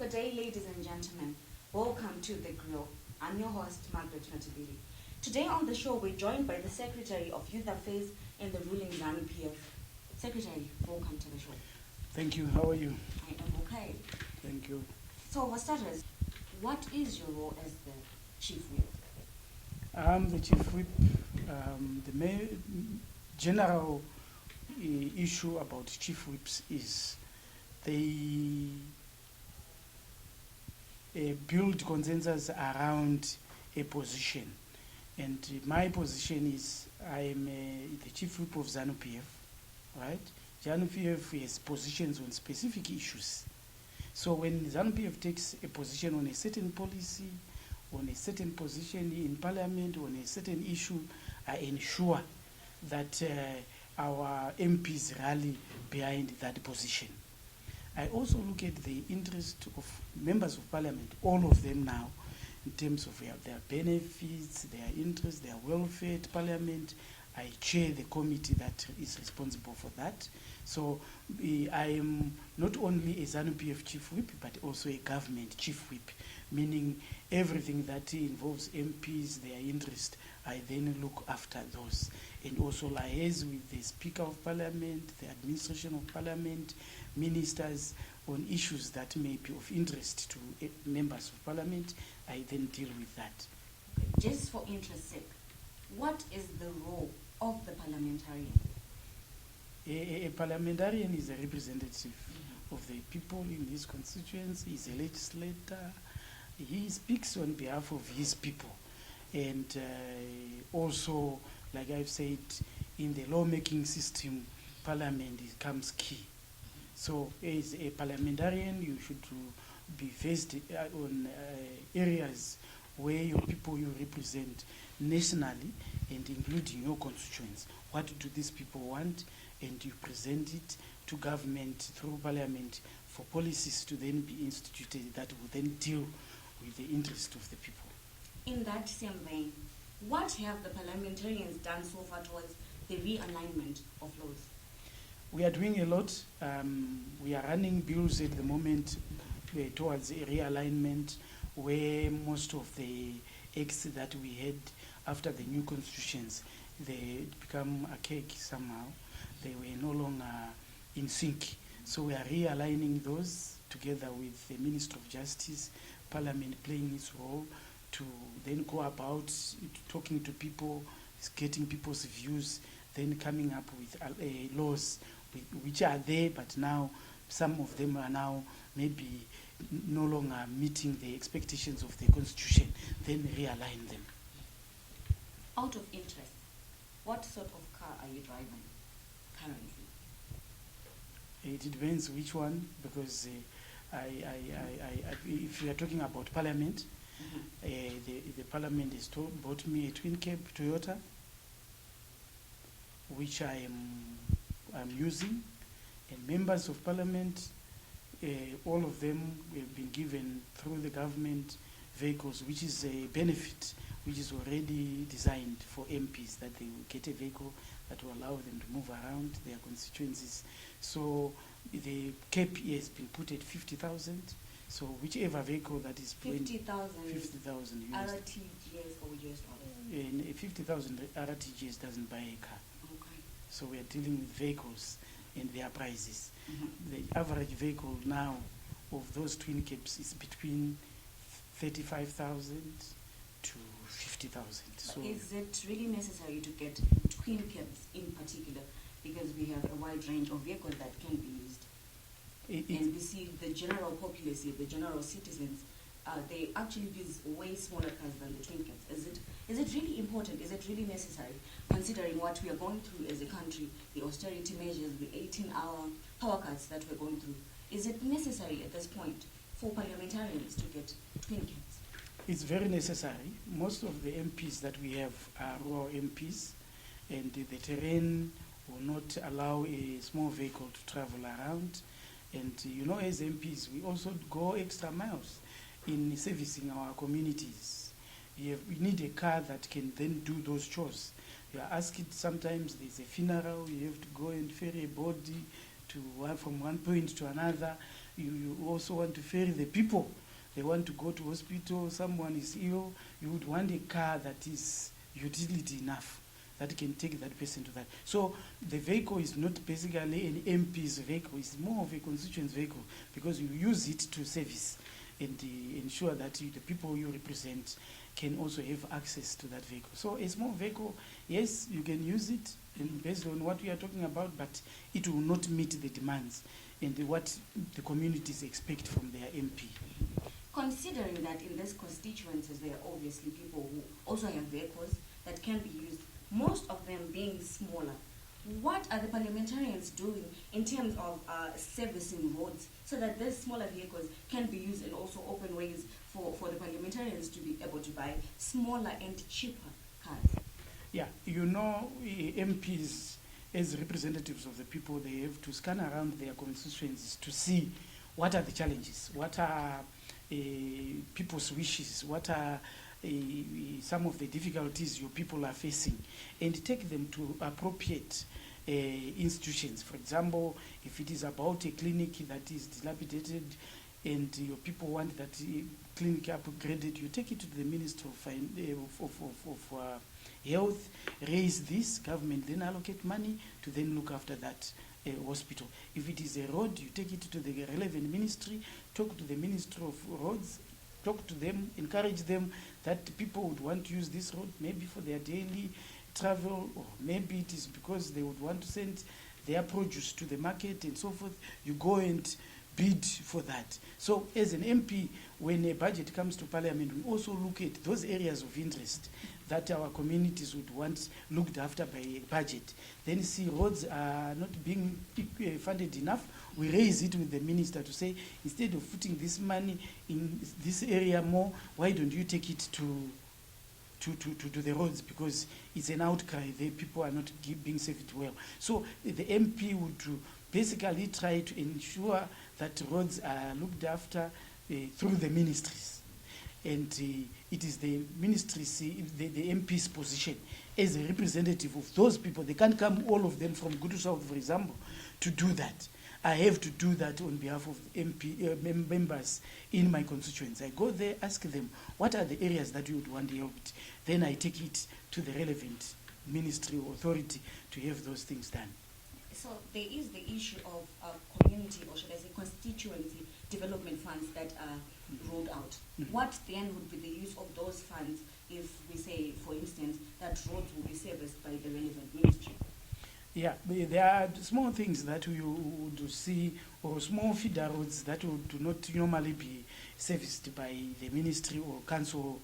Good day, ladies and gentlemen. Welcome to The Grill. I'm your host, Margaret Natibili. Today on the show, we're joined by the Secretary of Youth Affairs in the ruling Zanu PF. Secretary, welcome to the show. Thank you. How are you? I am okay. Thank you. So, for starters, what is your role as the Chief Whip? I'm the Chief Whip. The general issue about Chief Whips is they build consensus around a position. And my position is I am the Chief Whip of Zanu PF, right? Zanu PF has positions on specific issues. So when Zanu PF takes a position on a certain policy, on a certain position in Parliament, on a certain issue, I ensure that our MPs rally behind that position. I also look at the interest of members of Parliament, all of them now, in terms of their benefits, their interests, their welfare at Parliament. I chair the committee that is responsible for that. So I am not only a Zanu PF Chief Whip, but also a government Chief Whip, meaning everything that involves MPs, their interest, I then look after those. And also liaise with the Speaker of Parliament, the administration of Parliament, ministers on issues that may be of interest to members of Parliament. I then deal with that. Okay. Just for interest's sake, what is the role of the parliamentarian? A parliamentarian is a representative of the people in his constituency. He's a legislator. He speaks on behalf of his people. And also, like I've said, in the lawmaking system, Parliament becomes key. So as a parliamentarian, you should be faced on areas where your people you represent nationally and including your constituents. What do these people want? And you present it to government through Parliament for policies to then be instituted that will then deal with the interest of the people. In that same vein, what have the parliamentarians done so far towards the realignment of laws? We are doing a lot. We are running bills at the moment towards a realignment where most of the acts that we had after the new constitutions, they become archaic somehow. They were no longer in sync. So we are realigning those together with the Minister of Justice, Parliament playing its role to then go about talking to people, getting people's views, then coming up with laws which are there, but now some of them are now maybe no longer meeting the expectations of the Constitution, then realign them. Out of interest, what sort of car are you driving currently? It depends which one, because if you are talking about Parliament, the Parliament has bought me a twin cab Toyota, which I'm using, and members of Parliament, all of them have been given through the government vehicles, which is a benefit which is already designed for MPs, that they will get a vehicle that will allow them to move around their constituencies. So the cap has been put at 50,000. So whichever vehicle that is 50,000 RTGS or US dollars. And 50,000 RTGS doesn't buy a car. Okay. So we are dealing with vehicles and their prices. The average vehicle now of those twin cabs is between 35,000 to 50,000. So is it really necessary to get twin cabs in particular? Because we have a wide range of vehicles that can be used. And we see the general populace, the general citizens, they actually use way smaller cars than the twin cabs. Is it really important? Is it really necessary, considering what we are going through as a country, the austerity measures, the 18-hour power cuts that we're going through? Is it necessary at this point for parliamentarians to get twin cabs? It's very necessary. Most of the MPs that we have are rural MPs, and the terrain will not allow a small vehicle to travel around. And you know, as MPs, we also go extra miles in servicing our communities. We need a car that can then do those chores. You are asked, sometimes there's a funeral, you have to go and ferry a body from one point to another. You also want to ferry the people. They want to go to hospital, someone is ill. You would want a car that is utility enough, that can take that person to that. So the vehicle is not basically an MP's vehicle, it's more of a constituent's vehicle, because you use it to service and ensure that the people you represent can also have access to that vehicle. So a small vehicle, yes, you can use it and based on what we are talking about, but it will not meet the demands and what the communities expect from their MP. Considering that in these constituencies there are obviously people who also have vehicles that can be used, most of them being smaller, what are the parliamentarians doing in terms of servicing roads so that these smaller vehicles can be used and also open ways for the parliamentarians to be able to buy smaller and cheaper cars? Yeah, you know, MPs, as representatives of the people, they have to scan around their constituencies to see what are the challenges, what are people's wishes, what are some of the difficulties your people are facing, and take them to appropriate institutions. For example, if it is about a clinic that is dilapidated and your people want that clinic upgraded, you take it to the Minister of Health, raise this, government then allocate money to then look after that hospital. If it is a road, you take it to the relevant ministry, talk to the Minister of Roads, talk to them, encourage them that people would want to use this road maybe for their daily travel, or maybe it is because they would want to send their produce to the market and so forth. You go and bid for that. So as an MP, when a budget comes to Parliament, we also look at those areas of interest that our communities would want looked after by a budget. Then see roads are not being funded enough, we raise it with the minister to say, instead of putting this money in this area more, why don't you take it to the roads, because it's an outcry, the people are not being served well. So the MP would basically try to ensure that roads are looked after through the ministries. And it is the ministry's, the MP's position as a representative of those people. They can't come, all of them from Good South, for example, to do that. I have to do that on behalf of MP members in my constituency. I go there, ask them, what are the areas that you would want helped? Then I take it to the relevant ministry or authority to have those things done. So there is the issue of community, or should I say constituency development funds that are rolled out. What then would be the use of those funds if we say, for instance, that roads will be serviced by the relevant ministry? Yeah, there are small things that you would see, or small feeder roads that would not normally be serviced by the ministry or council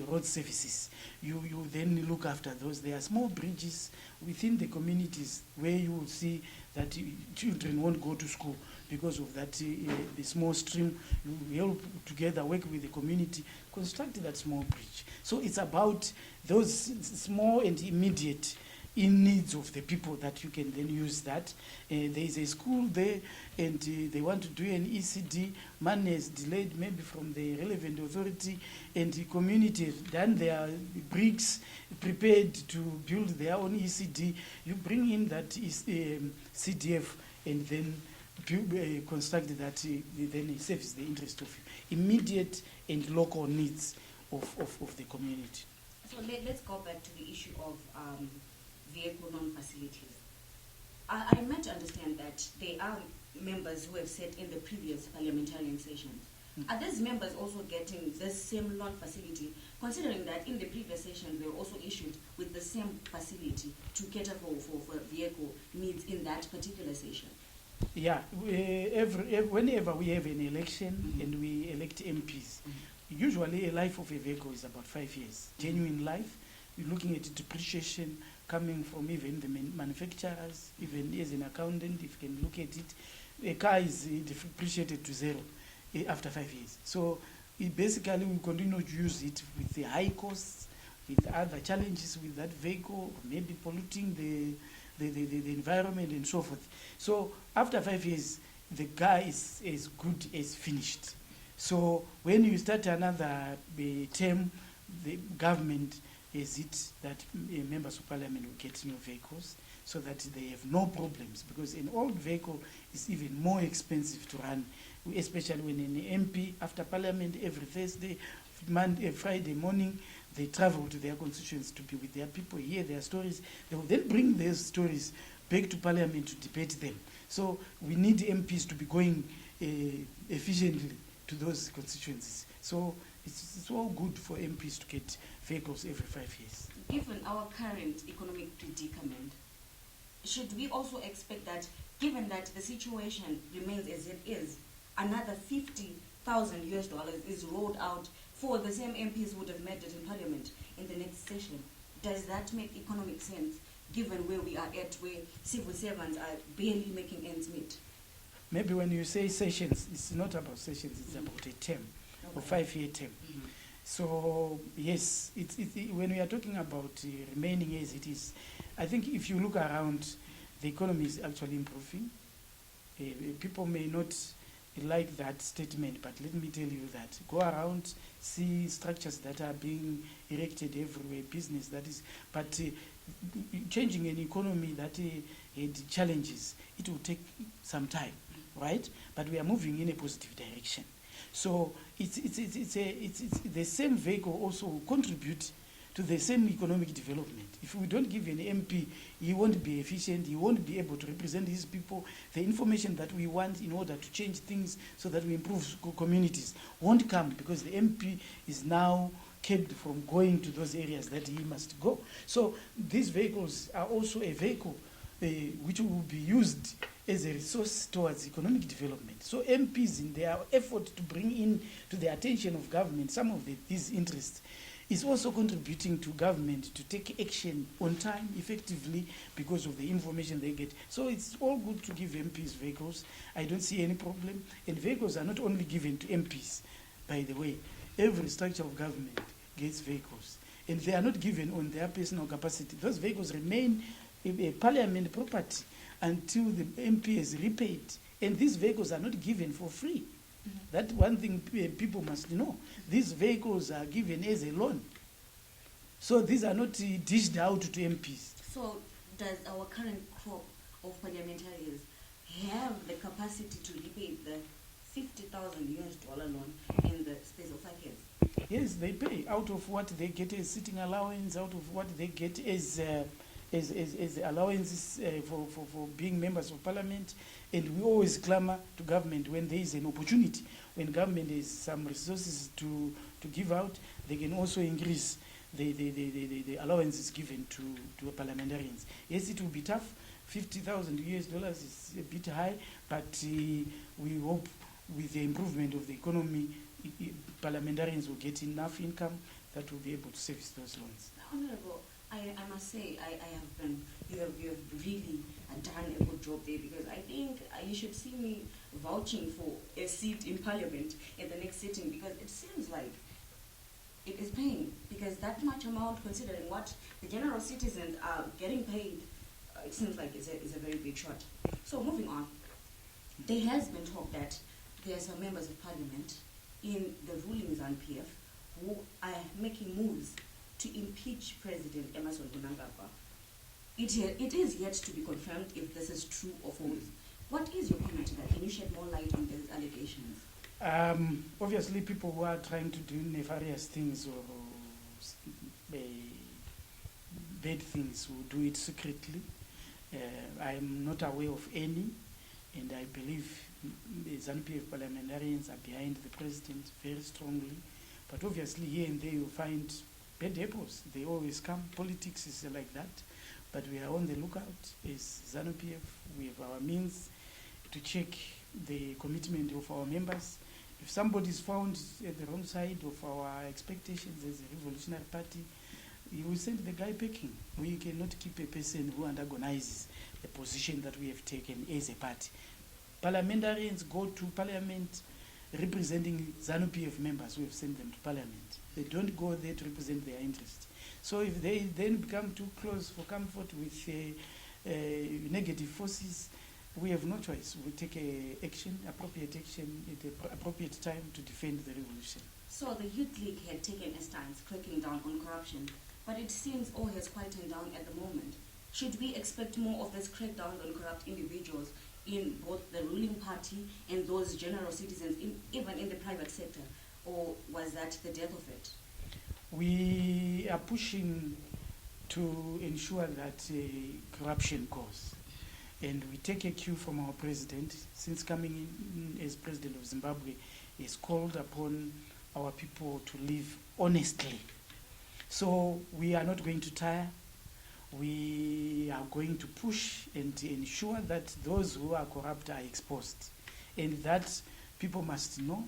road services. You then look after those. There are small bridges within the communities where you will see that children won't go to school because of that the small stream. You help together, work with the community, construct that small bridge. So it's about those small and immediate needs of the people that you can then use that. There is a school there and they want to do an ECD. Money is delayed maybe from the relevant authority, and the community has done their bricks, prepared to build their own ECD. You bring in that CDF and then construct that, then it serves the interest of immediate and local needs of the community. So let's go back to the issue of vehicle non-facilities. I meant to understand that there are members who have said in the previous parliamentarian sessions. Are these members also getting the same non-facility, considering that in the previous sessions they were also issued with the same facility to cater for vehicle needs in that particular session? Yeah, whenever we have an election and we elect MPs, usually a life of a vehicle is about 5 years. Genuine life, you're looking at depreciation coming from even the manufacturers, even as an accountant, if you can look at it, a car is depreciated to zero after 5 years. So basically we continue to use it with the high costs, with other challenges with that vehicle, maybe polluting the environment and so forth. So after 5 years, the car is as good as finished. So when you start another term, the government is it that members of parliament will get new vehicles so that they have no problems, because an old vehicle is even more expensive to run, especially when an MP after parliament every Thursday, Monday, Friday morning, they travel to their constituents to be with their people, hear their stories. They will then bring those stories back to parliament to debate them. So we need MPs to be going efficiently to those constituencies. So it's all good for MPs to get vehicles every 5 years. Given our current economic predicament, should we also expect that, given that the situation remains as it is, another $50,000 is rolled out for the same MPs who would have met it in Parliament in the next session? Does that make economic sense, given where we are at, where civil servants are barely making ends meet? Maybe when you say sessions, it's not about sessions, it's about a term, a 5-year term. So yes, when we are talking about remaining as it is, I think if you look around, the economy is actually improving. People may not like that statement, but let me tell you that. Go around, see structures that are being erected everywhere, business that is, but changing an economy that had challenges, it will take some time, right? But we are moving in a positive direction. So it's the same vehicle also will contribute to the same economic development. If we don't give an MP, he won't be efficient, he won't be able to represent his people. The information that we want in order to change things so that we improve communities won't come, because the MP is now kept from going to those areas that he must go. So these vehicles are also a vehicle which will be used as a resource towards economic development. So MPs, in their effort to bring in to the attention of government some of these interests, is also contributing to government to take action on time, effectively, because of the information they get. So it's all good to give MPs vehicles. I don't see any problem. And vehicles are not only given to MPs, by the way. Every structure of government gets vehicles. And they are not given on their personal capacity. Those vehicles remain a parliament property until the MP is repaid. And these vehicles are not given for free. That one thing people must know. These vehicles are given as a loan. So these are not dished out to MPs. So does our current crop of parliamentarians have the capacity to repay the $50,000 loan in the space of 5 years? Yes, they pay out of what they get as sitting allowance, out of what they get as allowances for being members of parliament. And we always clamor to government when there is an opportunity. When government has some resources to give out, they can also increase the allowances given to parliamentarians. Yes, it will be tough. $50,000 is a bit high, but we hope with the improvement of the economy, parliamentarians will get enough income that will be able to service those loans. Honorable, I must say, you have really done a good job there, because I think you should see me vouching for a seat in Parliament in the next sitting, because it seems like it is paying, because that much amount, considering what the general citizens are getting paid, it seems like it's a very big shot. So moving on, there has been talk that there are some members of Parliament in the ruling Zanu PF who are making moves to impeach President Emerson Mnangagwa. It is yet to be confirmed if this is true or false. What is your comment to that? Can you shed more light on these allegations? Obviously, people who are trying to do nefarious things or bad things will do it secretly. I am not aware of any, and I believe the Zanu PF parliamentarians are behind the president very strongly. But obviously, here and there you find bad apples. They always come. Politics is like that. But we are on the lookout as Zanu PF. We have our means to check the commitment of our members. If somebody is found at the wrong side of our expectations as a revolutionary party, we will send the guy packing. We cannot keep a person who antagonizes the position that we have taken as a party. Parliamentarians go to parliament representing Zanu PF members who have sent them to parliament. They don't go there to represent their interest. So if they then become too close for comfort with negative forces, we have no choice. We take appropriate action at the appropriate time to defend the revolution. So the Youth League had taken a stance cracking down on corruption but it seems all has quietened down at the moment. Should we expect more of this crackdown on corrupt individuals in both the ruling party and those general citizens, even in the private sector? Or was that the death of it? We are pushing to ensure that corruption goes. And we take a cue from our president. Since coming in as president of Zimbabwe, he has called upon our people to live honestly. So we are not going to tire. We are going to push and ensure that those who are corrupt are exposed. And that people must know.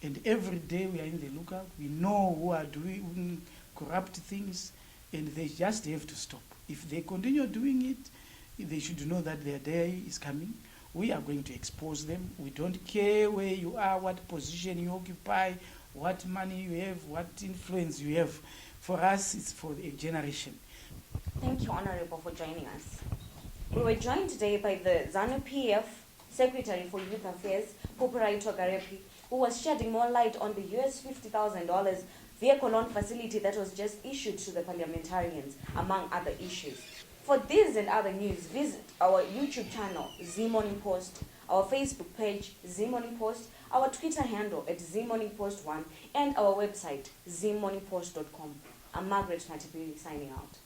And every day we are in the lookout. We know who are doing corrupt things, and they just have to stop. If they continue doing it, they should know that their day is coming. We are going to expose them. We don't care where you are, what position you occupy, what money you have, what influence you have. For us, it's for a generation. Thank you, Honorable, for joining us. We were joined today by the Zanu PF Secretary for Youth Affairs, Pupurayi Togarepi, who was shedding more light on the US $50,000 vehicle loan facility that was just issued to the parliamentarians, among other issues. For this and other news, visit our YouTube channel, Z Morning Post, our Facebook page, Z Morning Post, our Twitter handle at Z Morning Post 1, and our website, zmorningpost.com. I'm Margaret Matibili signing out.